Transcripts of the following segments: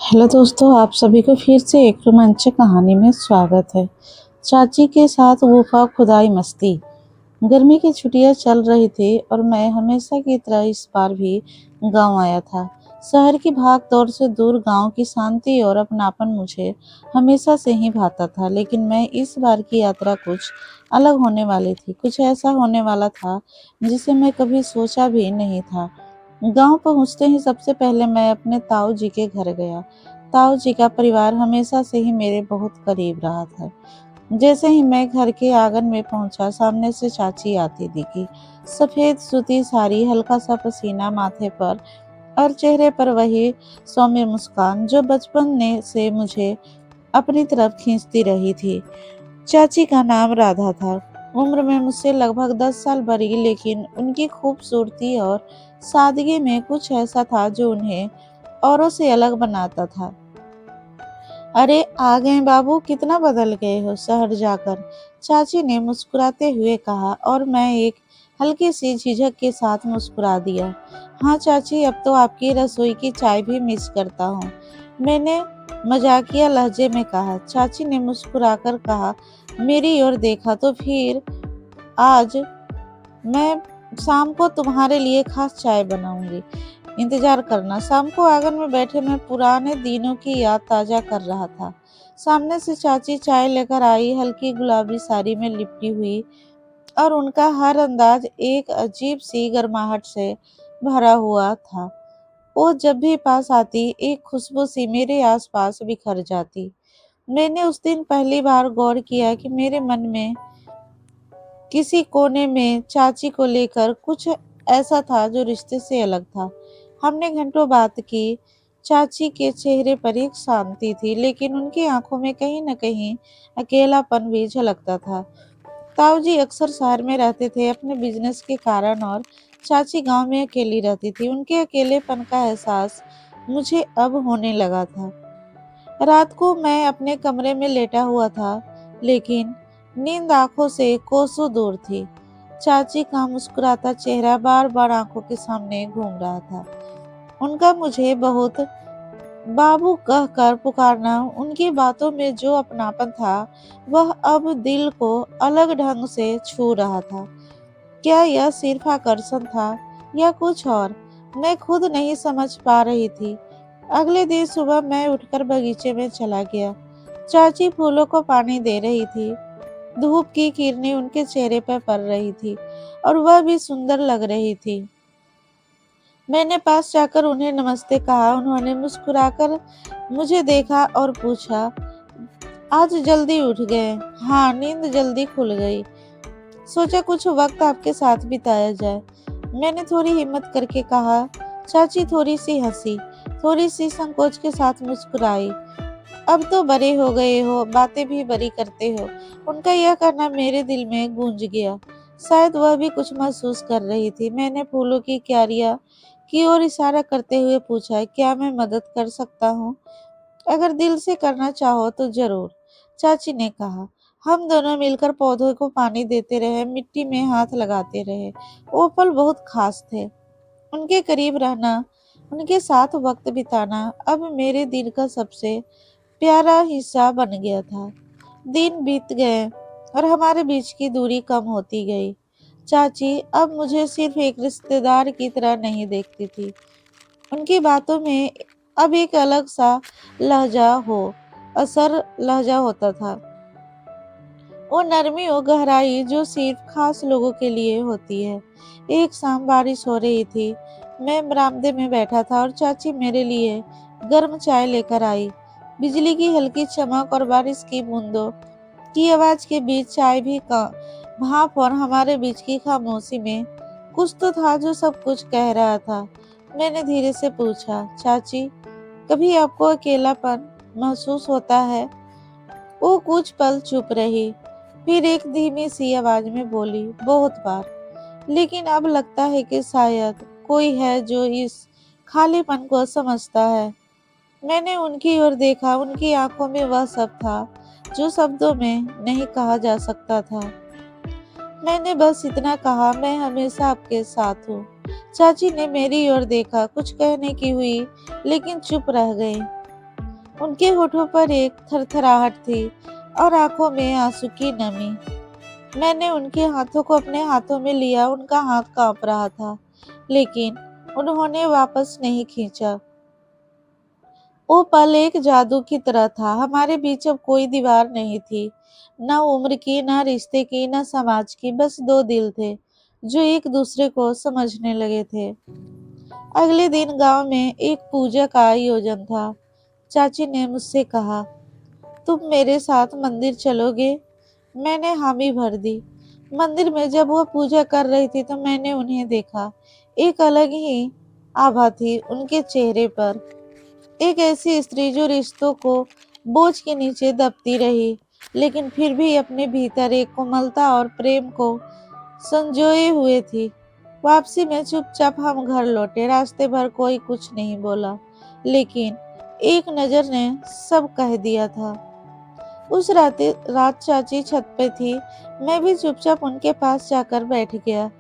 Hello दोस्तों, आप सभी को फिर से एक रोमांचक कहानी में स्वागत है। चाची के साथ गुफा खुदाई मस्ती। गर्मी की छुट्टियां चल रही थी और मैं हमेशा की तरह इस बार भी गांव आया था। शहर की भाग दौड़ से दूर गांव की शांति और अपनापन मुझे हमेशा से ही भाता था, लेकिन मैं इस बार की यात्रा कुछ अलग होने वाली थी। कुछ ऐसा होने वाला था जिसे मैं कभी सोचा भी नहीं था। गांव पहुंचते ही सबसे पहले मैं अपने ताऊ जी के घर गया। ताऊ जी का परिवार हमेशा से ही मेरे बहुत करीब रहा था। जैसे ही मैं घर के आंगन में पहुंचा, सामने से चाची आती दिखी। सफेद सूती साड़ी, हल्का सा पसीना माथे पर और चेहरे पर वही सौम्य मुस्कान जो बचपन ने से मुझे अपनी तरफ खींचती रही थी। चाची का नाम राधा था। उम्र में मुझसे लगभग 10 साल बड़ी, लेकिन उनकी खूबसूरती और सादगी में कुछ ऐसा था जो उन्हें औरों से अलग बनाता था। अरे आ गए बाबू, कितना बदल गए हो शहर जाकर, चाची ने मुस्कुराते हुए कहा और मैं एक हल्की सी झिझक के साथ मुस्कुरा दिया। हाँ चाची, अब तो आपकी रसोई की चाय भी मिस करता हूँ, मैंने मजाकिया लहजे में कहा। चाची ने मुस्कुराकर कहा, मेरी ओर देखा तो फिर आज मैं शाम को तुम्हारे लिए खास चाय बनाऊंगी, इंतजार करना। शाम को आंगन में बैठे मैं पुराने दिनों की याद ताजा कर रहा था। सामने से चाची चाय लेकर आई, हल्की गुलाबी साड़ी में लिपटी हुई, और उनका हर अंदाज एक अजीब सी गर्माहट से भरा हुआ था। वो जब भी पास आती, एक खुशबू सी मेरे आसपास बिखर जाती। मैंने उस दिन पहली बार गौर किया कि मेरे मन में किसी कोने में चाची को लेकर कुछ ऐसा था जो रिश्ते से अलग था। हमने घंटों बात की। चाची के चेहरे पर एक शांति थी, लेकिन उनकी आंखों में कहीं न कहीं अकेलापन भी झलकता था। ताऊ जी अक्सर शहर में रहते थे अपने बिजनेस के कारण, और चाची गांव में अकेली रहती थी। उनके अकेलेपन का एहसास मुझे अब होने लगा था। रात को मैं अपने कमरे में लेटा हुआ था, लेकिन नींद आंखों से कोसों दूर थी। चाची का मुस्कुराता चेहरा बार बार आंखों के सामने घूम रहा था। उनका मुझे बहुत बाबू कहकर पुकारना, उनकी बातों में जो अपनापन था, वह अब दिल को अलग ढंग से छू रहा था। क्या यह सिर्फ आकर्षण था या कुछ और? मैं खुद नहीं समझ पा रही थी। अगले दिन सुबह मैं उठकर बगीचे में चला गया। चाची फूलों को पानी दे रही थी। धूप की किरणें उनके चेहरे पर पड़ रही थी और वह भी सुंदर लग रही थी। मैंने पास जाकर उन्हें नमस्ते कहा। उन्होंने मुस्कुराकर मुझे देखा और पूछा, आज जल्दी उठ गए? हाँ, नींद जल्दी खुल गई। सोचा कुछ वक्त आपके साथ बिताया जाए, मैंने थोड़ी हिम्मत करके कहा। चाची थोड़ी सी हंसी, थोड़ी सी संकोच के साथ मुस्कुराई। अब तो बड़े हो गए हो, बातें भी बड़ी करते हो। उनका यह कहना मेरे दिल में गूंज गया। शायद वह भी कुछ महसूस कर रही थी। मैंने फूलों की क्यारियां की ओर इशारा करते हुए पूछा, क्या मैं मदद कर सकता हूँ? अगर दिल से करना चाहो तो जरूर, चाची ने कहा। हम दोनों मिलकर पौधों को पानी देते रहे, मिट्टी में हाथ लगाते रहे। वो पल बहुत खास थे। उनके करीब रहना, उनके साथ वक्त बिताना अब मेरे दिल का सबसे प्यारा हिस्सा बन गया था। दिन बीत गए और हमारे बीच की दूरी कम होती गई। चाची अब मुझे सिर्फ एक रिश्तेदार की तरह नहीं देखती थी। उनकी बातों में अब एक अलग सा लहजा हो असर लहजा होता था। वो नरमी और गहराई जो सिर्फ खास लोगों के लिए होती है। एक शाम बारिश हो रही थी। मैं बरामदे में बैठा था और चाची मेरे लिए गर्म चाय लेकर आई। बिजली की हल्की चमक और बारिश की बूंदों की आवाज के बीच चाय भी का भाप और हमारे बीच की खामोशी में कुछ तो था जो सब कुछ कह रहा था। मैंने धीरे से पूछा, चाची, कभी आपको अकेलापन महसूस होता है? वो कुछ पल चुप रही, फिर एक धीमी सी आवाज में बोली, बहुत बार, लेकिन अब लगता है कि शायद कोई है जो इस खालीपन को समझता है। मैंने उनकी ओर देखा। उनकी आंखों में वह सब था जो शब्दों में नहीं कहा जा सकता था। मैंने बस इतना कहा, मैं हमेशा आपके साथ हूँ। चाची ने मेरी ओर देखा, कुछ कहने की हुई, लेकिन चुप रह गई। उनके होठों पर एक थरथराहट थी और आंखों में आंसू की नमी। मैंने उनके हाथों को अपने हाथों में लिया, उनका हाथ कांप रहा था, लेकिन उन्होंने वापस नहीं खींचा। वो पल एक जादू की तरह था। हमारे बीच अब कोई दीवार नहीं थी, न उम्र की, न रिश्ते की, न समाज की, बस दो दिल थे जो एक दूसरे को समझने लगे थे। अगले दिन गांव में एक पूजा का आयोजन था। चाची ने मुझसे कहा, तुम मेरे साथ मंदिर चलोगे? मैंने हामी भर दी। मंदिर में जब वो पूजा कर रही थी तो मैंने उन्हें देखा। एक अलग ही आभा थी उनके चेहरे पर। एक ऐसी स्त्री जो रिश्तों को बोझ के नीचे दबती रही, लेकिन फिर भी अपने भीतर एक कोमलता और प्रेम को संजोए हुए थी। वापसी में चुपचाप हम घर लौटे। रास्ते भर कोई कुछ नहीं बोला, लेकिन एक नजर ने सब कह दिया था। उस रात चाची छत पे थी। मैं भी चुपचाप उनके पास जाकर बैठ गया।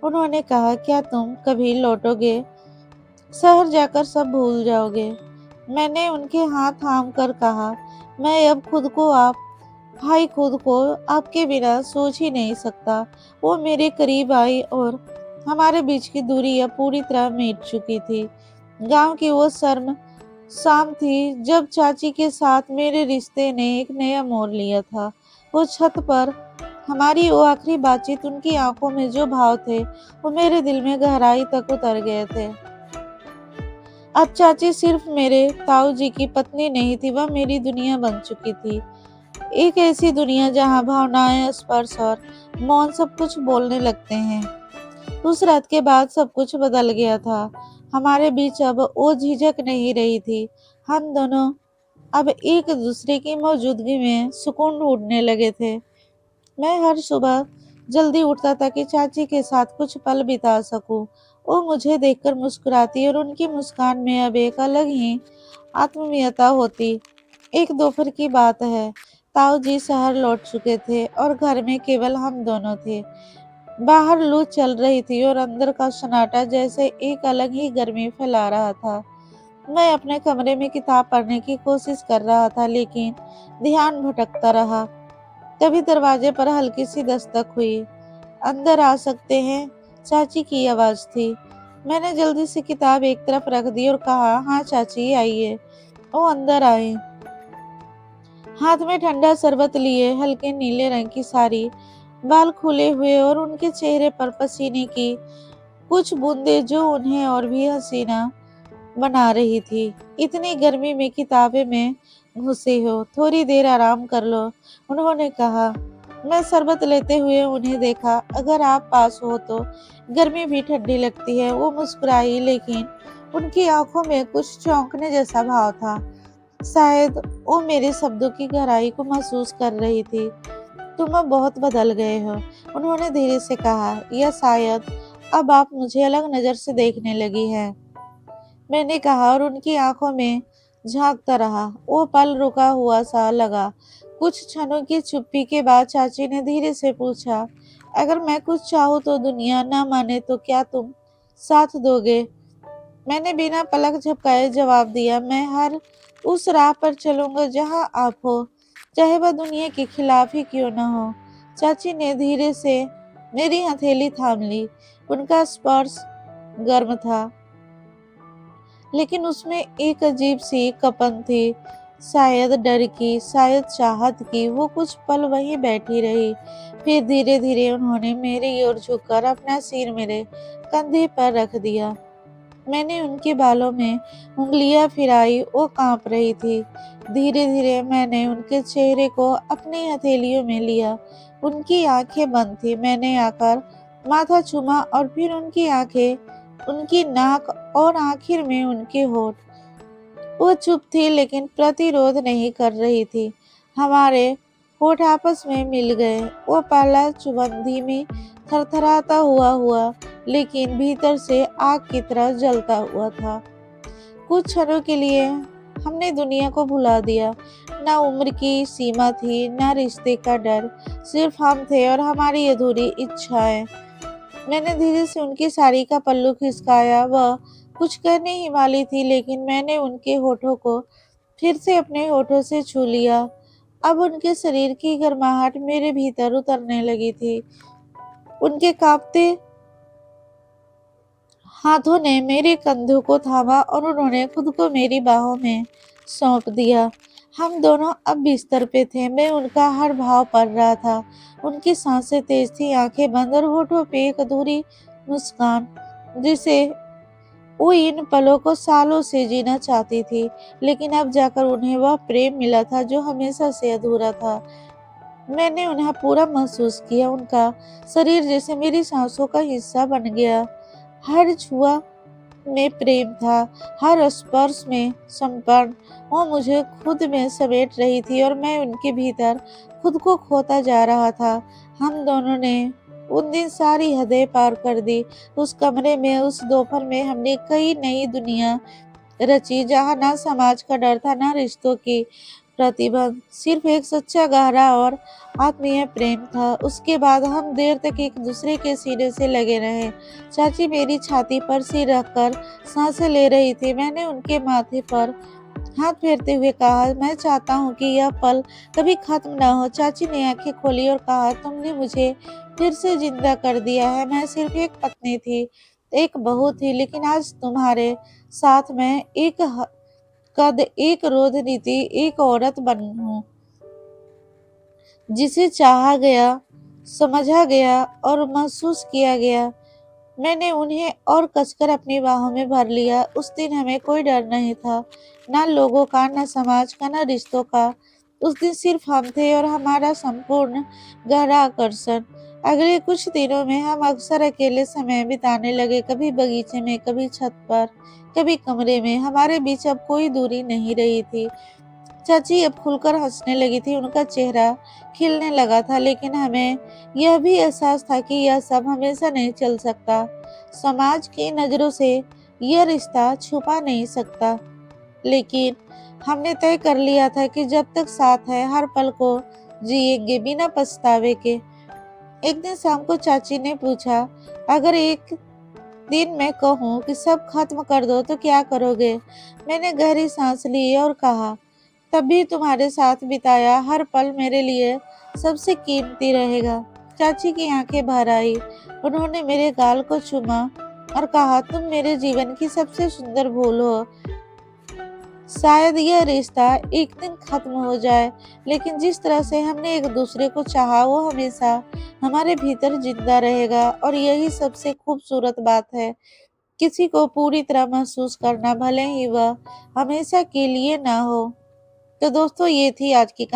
उन्होंने कहा, क्या तुम कभी लौटोगे? शहर जाकर सब भूल जाओगे? मैंने उनके हाथ थाम कर कहा, मैं अब खुद को आपके बिना सोच ही नहीं सकता। वो मेरे करीब आई और हमारे बीच की दूरी अब पूरी तरह मिट चुकी थी। गांव की वो शर्म शाम थी जब चाची के साथ मेरे रिश्ते ने एक नया मोड़ लिया था। वो छत पर हमारी वो आखिरी बातचीत, उनकी आंखों में जो भाव थे वो मेरे दिल में गहराई तक उतर गए थे। अब चाची सिर्फ मेरे ताऊ जी की पत्नी नहीं थी, वह मेरी दुनिया बन चुकी थी। एक ऐसी दुनिया जहाँ भावनाएं, स्पर्श और मौन सब कुछ बोलने लगते हैं। उस रात के बाद सब कुछ बदल गया था। हमारे बीच अब वो झिझक नहीं रही थी। हम दोनों अब एक दूसरे की मौजूदगी में सुकून ढूंढने लगे थे। मैं हर सुबह जल्दी उठता था कि चाची के साथ कुछ पल बिता सकूं। वो मुझे देखकर मुस्कुराती और उनकी मुस्कान में अब एक अलग ही आत्मीयता होती। एक दोपहर की बात है। ताऊ जी शहर लौट चुके थे और घर में केवल हम दोनों थे। बाहर लू चल रही थी और अंदर का सन्नाटा जैसे एक अलग ही गर्मी फैला रहा था। मैं अपने कमरे में किताब पढ़ने की कोशिश कर रहा था, लेकिन ध्यान भटकता रहा। तभी दरवाजे पर हल्की सी दस्तक हुई। अंदर आ सकते हैं? चाची की आवाज थी। मैंने जल्दी से किताब एक तरफ रख दी और कहा, हाँ चाची आइए। वो अंदर आए, हाथ में ठंडा शरबत लिए, हल्के नीले रंग की साड़ी, बाल खुले हुए और उनके चेहरे पर पसीने की कुछ बूंदें जो उन्हें और भी हसीना बना रही थी। इतनी गर्मी में किताबें में घुसे हो, थोड़ी देर आराम कर लो, उन्होंने कहा। मैं शरबत लेते हुए उन्हें देखा। अगर आप पास हो तो गर्मी भी ठंडी लगती है। वो मुस्कुराई, लेकिन उनकी आंखों में कुछ चौंकने जैसा भाव था। शायद वो मेरे शब्दों की गहराई को महसूस कर रही थी। तुम अब बहुत बदल गए हो, उन्होंने धीरे से कहा, या शायद अब आप मुझे अलग नजर से देखने लगी हैं, मैंने कहा और उनकी आंखों में झांकता रहा। वो पल रुका हुआ सा लगा। कुछ क्षणों की चुप्पी के बाद चाची ने धीरे से पूछा, अगर मैं कुछ चाहूँ तो दुनिया ना माने तो क्या तुम साथ दोगे? मैंने बिना पलक झपकाए जवाब दिया, मैं हर उस राह पर चलूंगा जहां आप हो, चाहे वह दुनिया के खिलाफ ही क्यों ना हो। चाची ने धीरे से मेरी हथेली थाम ली। उनका स्पर्श गर्म था, लेकिन उसमें एक अजीब सी कंपन थी, शायद डर की, शायद चाहत की। वो कुछ पल वहीं बैठी रही, फिर धीरे धीरे उन्होंने मेरी ओर झुककर अपना सिर मेरे कंधे पर रख दिया। मैंने उनके बालों में उंगलियां फिराई, वो कांप रही थी। धीरे धीरे मैंने उनके चेहरे को अपनी हथेलियों में लिया। उनकी आंखें बंद थी। मैंने आकर माथा चूमा और फिर उनकी आंखें, उनकी नाक और आखिर में उनके होठ। वो चुप थी, लेकिन प्रतिरोध नहीं कर रही थी। हमारे होठ आपस में मिल गए। वो पहला चुंबन धीमी थरथराता हुआ, लेकिन भीतर से आग की तरह जलता हुआ था। कुछ क्षणों के लिए हमने दुनिया को भुला दिया। ना उम्र की सीमा थी, ना रिश्ते का डर, सिर्फ हम थे और हमारी अधूरी इच्छाएं। मैंने धीरे से उनकी साड़ी का पल्लू खिसकाया। वह कुछ कहने ही वाली थी, लेकिन मैंने उनके होठों को फिर से अपने होठों से छू लिया। अब उनके शरीर की गर्माहट मेरे भीतर उतरने लगी थी। उनके कांपते हाथों ने मेरे कंधों को थामा और उन्होंने खुद को मेरी बाहों में सौंप दिया। हम दोनों अब बिस्तर पे थे। मैं उनका हर भाव पढ़ रहा था। उनकी सांसें तेज थी, आंखें बंद और होठों पे एक अधूरी मुस्कान, जिसे वो इन पलों को सालों से जीना चाहती थी। लेकिन अब जाकर उन्हें वह प्रेम मिला था जो हमेशा से अधूरा था। मैंने उन्हें पूरा महसूस किया। उनका शरीर जैसे मेरी सांसों का हिस्सा बन गया। हर छुआ में प्रेम था, हर स्पर्श में समर्पण। वो मुझे खुद में समेट रही थी और मैं उनके भीतर खुद को खोता जा रहा था। हम दोनों ने उन दिन सारी हदें पार कर दी। उस कमरे में, उस दोपहर में हमने कई नई दुनिया रची, जहाँ ना समाज का डर था, ना रिश्तों की प्रतिबंध, सिर्फ एक सच्चा, गहरा और आत्मीय प्रेम था। उसके बाद हम देर तक एक दूसरे के सीने से लगे रहे। चाची मेरी छाती पर सिर रखकर सांसें ले रही थी। मैंने उनके माथे पर हाथ फेरते हुए कहा, मैं चाहता हूँ कि यह पल कभी खत्म ना हो। चाची ने आंखें खोली और कहा, तुमने मुझे फिर से जिंदा कर दिया है। मैं सिर्फ एक पत्नी थी, एक बहू थी, लेकिन आज तुम्हारे साथ मैं एक कद, एक रोध नीति, एक औरत बनी हूँ, जिसे चाहा गया, समझा गया और महसूस किया गया। मैंने उन्हें और कसकर अपनी बाहों में भर लिया। उस दिन हमें कोई डर नहीं था, ना लोगों का, ना समाज का, ना रिश्तों का। उस दिन सिर्फ हम थे और हमारा संपूर्ण गहरा आकर्षण। अगले कुछ दिनों में हम अक्सर अकेले समय बिताने लगे, कभी बगीचे में, कभी छत पर, कभी कमरे में। हमारे बीच अब कोई दूरी नहीं रही थी। चाची अब खुलकर हंसने लगी थी। उनका चेहरा खिलने लगा था। लेकिन हमें यह भी एहसास था कि यह सब हमेशा नहीं चल सकता। समाज की नजरों से यह रिश्ता छुपा नहीं सकता। लेकिन हमने तय कर लिया था कि जब तक साथ है, हर पल को जिएंगे बिना पछतावे के। एक दिन शाम को चाची ने पूछा, अगर एक दिन मैं कहूँ कि सब खत्म कर दो तो क्या करोगे? मैंने गहरी सांस ली और कहा, तब भी तुम्हारे साथ बिताया हर पल मेरे लिए सबसे कीमती रहेगा। चाची की आंखें भर आई। उन्होंने मेरे गाल को चूमा और कहा, तुम मेरे जीवन की सबसे सुंदर भूल हो। शायद यह रिश्ता एक दिन खत्म हो जाए, लेकिन जिस तरह से हमने एक दूसरे को चाहा, वो हमेशा हमारे भीतर जिंदा रहेगा। और यही सबसे खूबसूरत बात है, किसी को पूरी तरह महसूस करना, भले ही वह हमेशा के लिए ना हो। तो दोस्तों, ये थी आज की कहानी।